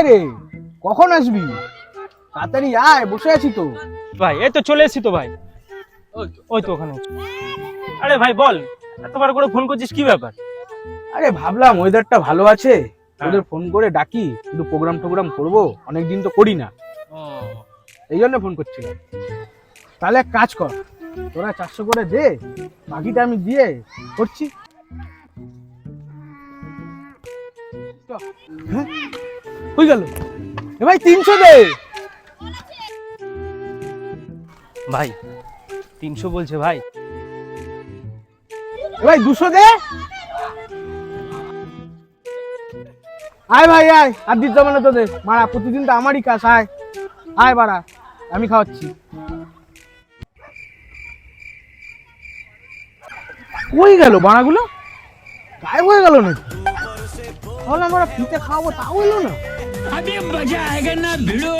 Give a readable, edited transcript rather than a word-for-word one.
কোথায় রে? কখন আসবি? তাড়াতাড়ি আয়, বসে আছি তো। ভাই এই তো চলে এসেছি তো ভাই। ওই তো ওখানে। আরে ভাই বল, এতবার করে ফোন করছিস কি ব্যাপার? আরে ভাবলাম ওয়েদারটা ভালো আছে, ওদের ফোন করে ডাকি, একটু প্রোগ্রাম করবো, অনেকদিন তো করি না, এই জন্য ফোন করছিলাম। তাহলে এক কাজ কর, তোরা 400 করে দে, বাকিটা আমি দিয়ে করছি। হ্যাঁ, হয়ে গেল। এ ভাই 300 দে। ভাই 300 বলছে ভাই। এ ভাই 200 দে। আয় ভাই আয়, আর দিতে হবে না তোদের, মারা প্রতিদিন তো আমারই কাজ। আয় আয় বাড়া, আমি খাওয়াচ্ছি। কই গেল বাড়াগুলো? গায়েব হয়ে গেল নাকি? তাহলে আমরা ফিতে খাওয়াবো, তাও এলো না। अभी मजा आएगा ना भिड़ो